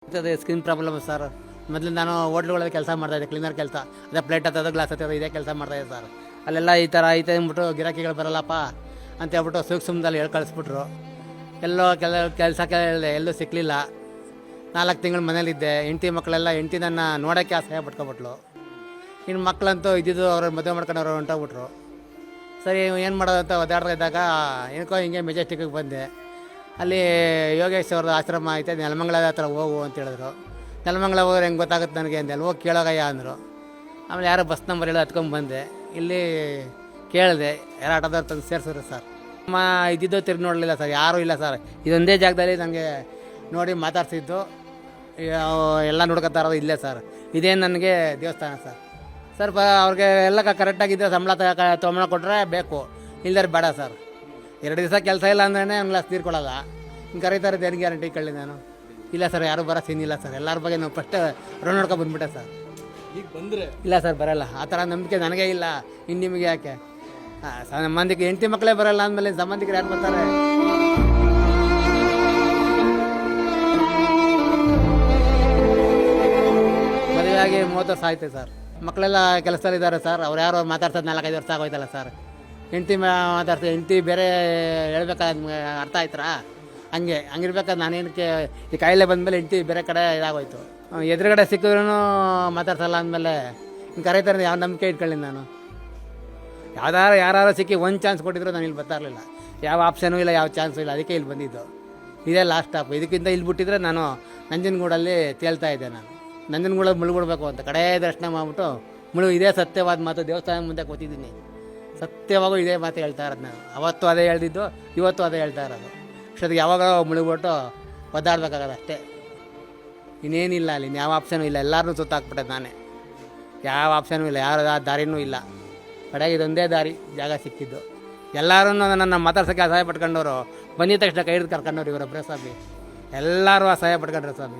ಅದೇ skin problem sir. ಮೊದಲು ನಾನು ಹೋಟ್ಲುಗಳಲ್ಲಿ ಕೆಲಸ ಮಾಡ್ತಾಯಿದ್ದೆ, ಕ್ಲೀನರ್ ಕೆಲಸ. ಅದೇ ಪ್ಲೇಟ್ ಹತ್ತೋದು, ಗ್ಲಾಸ್ ಹತ್ತೋದು, ಇದೇ ಕೆಲಸ ಮಾಡ್ತಾಯಿದ್ದೆ ಸರ್. ಅಲ್ಲೆಲ್ಲ ಈ ಥರ ಐತೆ ಅಂದ್ಬಿಟ್ಟು ಗಿರಾಕಿಗಳು ಬರಲ್ಲಪ್ಪ ಅಂತ ಹೇಳ್ಬಿಟ್ಟು ಸೂಕ್ಷ್ಮದಲ್ಲಿ ಹೇಳಿ ಕಳಿಸ್ಬಿಟ್ರು. ಎಲ್ಲೋ ಕೆಲಸ ಕೇಳಿದೆ, ಎಲ್ಲೂ ಸಿಕ್ಕಲಿಲ್ಲ. 4 ತಿಂಗಳು ಮನೇಲಿದ್ದೆ. ಹೆಂಡತಿ ನನ್ನ ನೋಡೋಕ್ಕೆ ಅಸಹ್ಯ ಪಟ್ಕೊಬಿಟ್ಲು. ಇನ್ನು ಮಕ್ಕಳಂತೂ ಇದ್ದಿದ್ದು ಅವ್ರು ಮದುವೆ ಮಾಡ್ಕೊಂಡು ಅವ್ರು ಹೊಂಟೋಗ್ಬಿಟ್ರು. ಸರಿ ಏನು ಮಾಡೋದು ಅಂತ ಒದ್ದಾಡ್ತಾ ಇದ್ದಾಗ ಏನಕ್ಕೋ ಹಿಂಗೆ ಮೆಜೆಸ್ಟಿಕ್ಕಿಗೆ ಬಂದೆ. ಅಲ್ಲಿ ಯೋಗೇಶ್ ಅವ್ರದ್ದು ಆಶ್ರಮ ಐತೆ, ನೆಲಮಂಗಲ ಹತ್ರ ಹೋಗು ಅಂತ ಹೇಳಿದ್ರು. ನೆಲಮಂಗಲ ಹೋದ್ರೆ ಹೆಂಗೆ ಗೊತ್ತಾಗುತ್ತೆ ನನಗೆ ಅಂತ ಅಲ್ಲಿ ಹೋಗಿ ಕೇಳೋಗಯ್ಯ ಅಂದರು. ಆಮೇಲೆ ಯಾರೋ ಬಸ್ ನಂಬರ್ ಹೇಳಿ ಹತ್ಕೊಂಡು ಬಂದೆ. ಇಲ್ಲಿ ಕೇಳಿದೆ, ಯಾರು ಆಟೋದವ್ರು ತಂದು ಸೇರಿಸಿದ್ರು ಸರ್. ಇದ್ದಿದ್ದು ತಿರುಗಿ ನೋಡಲಿಲ್ಲ ಸರ್, ಯಾರೂ ಇಲ್ಲ ಸರ್. ಇದೊಂದೇ ಜಾಗದಲ್ಲಿ ನನಗೆ ನೋಡಿ ಮಾತಾಡ್ಸಿದ್ದು, ಎಲ್ಲ ನೋಡ್ಕೊತಾ ಇರೋದು ಇಲ್ಲೇ ಸರ್. ಇದೇ ನನಗೆ ದೇವಸ್ಥಾನ ಸರ್. ಸರ್ ಅವ್ರಿಗೆ ಎಲ್ಲ ಕರೆಕ್ಟಾಗಿದ್ದರೆ ಸಂಬಳ ತೊಗೊಂಡು ಕೊಟ್ಟರೆ ಬೇಕು, ಇಲ್ದಾರೆ ಬೇಡ ಸರ್. 2 ದಿವಸ ಕೆಲಸ ಇಲ್ಲ ಅಂದ್ರೇ ಒಂದು ಗ್ಲಾಸ್ ನೀರು ಕೊಡೋಲ್ಲ. ಹಿಂಗೆ ಕರೀತಾರೆ, ಏನು ಗ್ಯಾರಂಟಿ ಕೇಳಿ ನಾನು? ಇಲ್ಲ ಸರ್, ಯಾರೂ ಬರೋ ಸೀನ್ ಇಲ್ಲ ಸರ್. ಎಲ್ಲರ ಬಗ್ಗೆ ನಾವು ಫಸ್ಟ್ ರೌಂಡ್ ನೋಡ್ಕೊಂಡು ಬಂದುಬಿಟ್ಟೆ ಸರ್. ಈಗ ಬಂದರೆ ಇಲ್ಲ ಸರ್, ಬರೋಲ್ಲ. ಆ ಥರ ನಂಬಿಕೆ ನನಗೇ ಇಲ್ಲ. ಇನ್ನು ನಿಮಗೆ ಯಾಕೆ? ಸಂಬಂಧಿಕ ಹೆಂಡತಿ ಮಕ್ಕಳೇ ಬರೋಲ್ಲ ಅಂದಮೇಲೆ ಸಂಬಂಧಿಕರು ಯಾರು ಬರ್ತಾರೆ? ಮದುವೆಯಾಗಿ 30 ವರ್ಷ ಆಯ್ತು ಸರ್. ಮಕ್ಕಳೆಲ್ಲ ಕೆಲಸದಲ್ಲಿದ್ದಾರೆ ಸರ್. ಅವ್ರು ಯಾರೋ ಮಾತಾಡ್ಸೋದು 4-5 ವರ್ಷ ಆಗೋಯ್ತಲ್ಲ ಸರ್. ಹೆಂಡತಿ ಮಾತಾಡ್ತೀವಿ, ಹೆಂಡತಿ ಬೇರೆ ಹೇಳ್ಬೇಕಾದ್ರೆ ಅರ್ಥ ಆಯ್ತರಾ? ಹಂಗಿರ್ಬೇಕಾದ್ರೆ ನಾನೇನಕ್ಕೆ ಈ ಕಾಯಿಲೆ ಬಂದಮೇಲೆ ಹೆಂಡತಿ ಬೇರೆ ಕಡೆ ಇದಾಗೋಯ್ತು. ಎದುರುಗಡೆ ಸಿಕ್ಕಿದ್ರೂ ಮಾತಾಡ್ಸಲ್ಲ ಅಂದಮೇಲೆ ಹಿಂಗೆ ಕರೀತಾರೆ, ಯಾವ ನಂಬಿಕೆ ಇಟ್ಕೊಳ್ಳಿ ನಾನು? ಯಾರು ಸಿಕ್ಕಿ ಒಂದು ಚಾನ್ಸ್ ಕೊಟ್ಟಿದ್ರು ನಾನು ಇಲ್ಲಿ ಬರ್ತಾ ಇರಲಿಲ್ಲ. ಯಾವ ಆಪ್ಷನೂ ಇಲ್ಲ, ಯಾವ ಚಾನ್ಸು ಇಲ್ಲ. ಅದಕ್ಕೆ ಇಲ್ಲಿ ಬಂದಿದ್ದು. ಇದೇ ಲಾಸ್ಟ್ ಸ್ಟಾಪ್. ಇದಕ್ಕಿಂತ ಇಲ್ಲಿ ಬಿಟ್ಟಿದ್ರೆ ನಾನು ನಂಜನಗೂಡಲ್ಲಿ ತೇಲ್ತಾ ಇದ್ದೆ. ನಾನು ನಂಜನಗೂಡಲ್ಲಿ ಮುಳುಗ್ಬಿಡ್ಬೇಕು ಅಂತ ಕಡೇ ದರ್ಶನ ಮಾಡಿಬಿಟ್ಟು ಇದೇ ಸತ್ಯವಾದ ಮಾತು ದೇವಸ್ಥಾನ ಮುಂದೆ ಕೂತಿದ್ದೀನಿ. ಸತ್ಯವಾಗೂ ಇದೇ ಮಾತು ಹೇಳ್ತಾ ಇರೋದು ನಾನು. ಅವತ್ತು ಅದೇ ಹೇಳ್ದಿದ್ದು, ಇವತ್ತು ಅದೇ ಹೇಳ್ತಾ ಇರೋದು. ಅಷ್ಟೊತ್ತಿಗೆ ಯಾವಾಗ ಮುಳುಗ್ಬಿಟ್ಟು ಒದ್ದಾಡ್ಬೇಕಾಗದು ಅಷ್ಟೇ. ಇನ್ನೇನಿಲ್ಲ, ಅಲ್ಲಿ ಯಾವ ಆಪ್ಷನೂ ಇಲ್ಲ. ಎಲ್ಲರೂ ಸುತ್ತಾಕ್ಬಿಟ್ಟೆ ನಾನೇ. ಯಾವ ಆಪ್ಷನೂ ಇಲ್ಲ, ಯಾವ ದಾರಿನೂ ಇಲ್ಲ. ಕಡೆಗೆ ಇದೊಂದೇ ದಾರಿ, ಜಾಗ ಸಿಕ್ಕಿದ್ದು. ಎಲ್ಲರೂ ನನ್ನ ಮಾತಾಡ್ಸೋಕ್ಕೆ ಅಸಹಾಯ ಪಟ್ಕೊಂಡವರು. ಬಂದಿದ್ದ ತಕ್ಷಣ ಕೈ ಹಿಡಿದು ಕರ್ಕೊಂಡವ್ರು ಇವರೊಬ್ಬರೇ ಸ್ವಾಮಿ. ಎಲ್ಲರೂ ಅಸಹಾಯ ಪಟ್ಕೊಂಡ್ರು ಸ್ವಾಮಿ.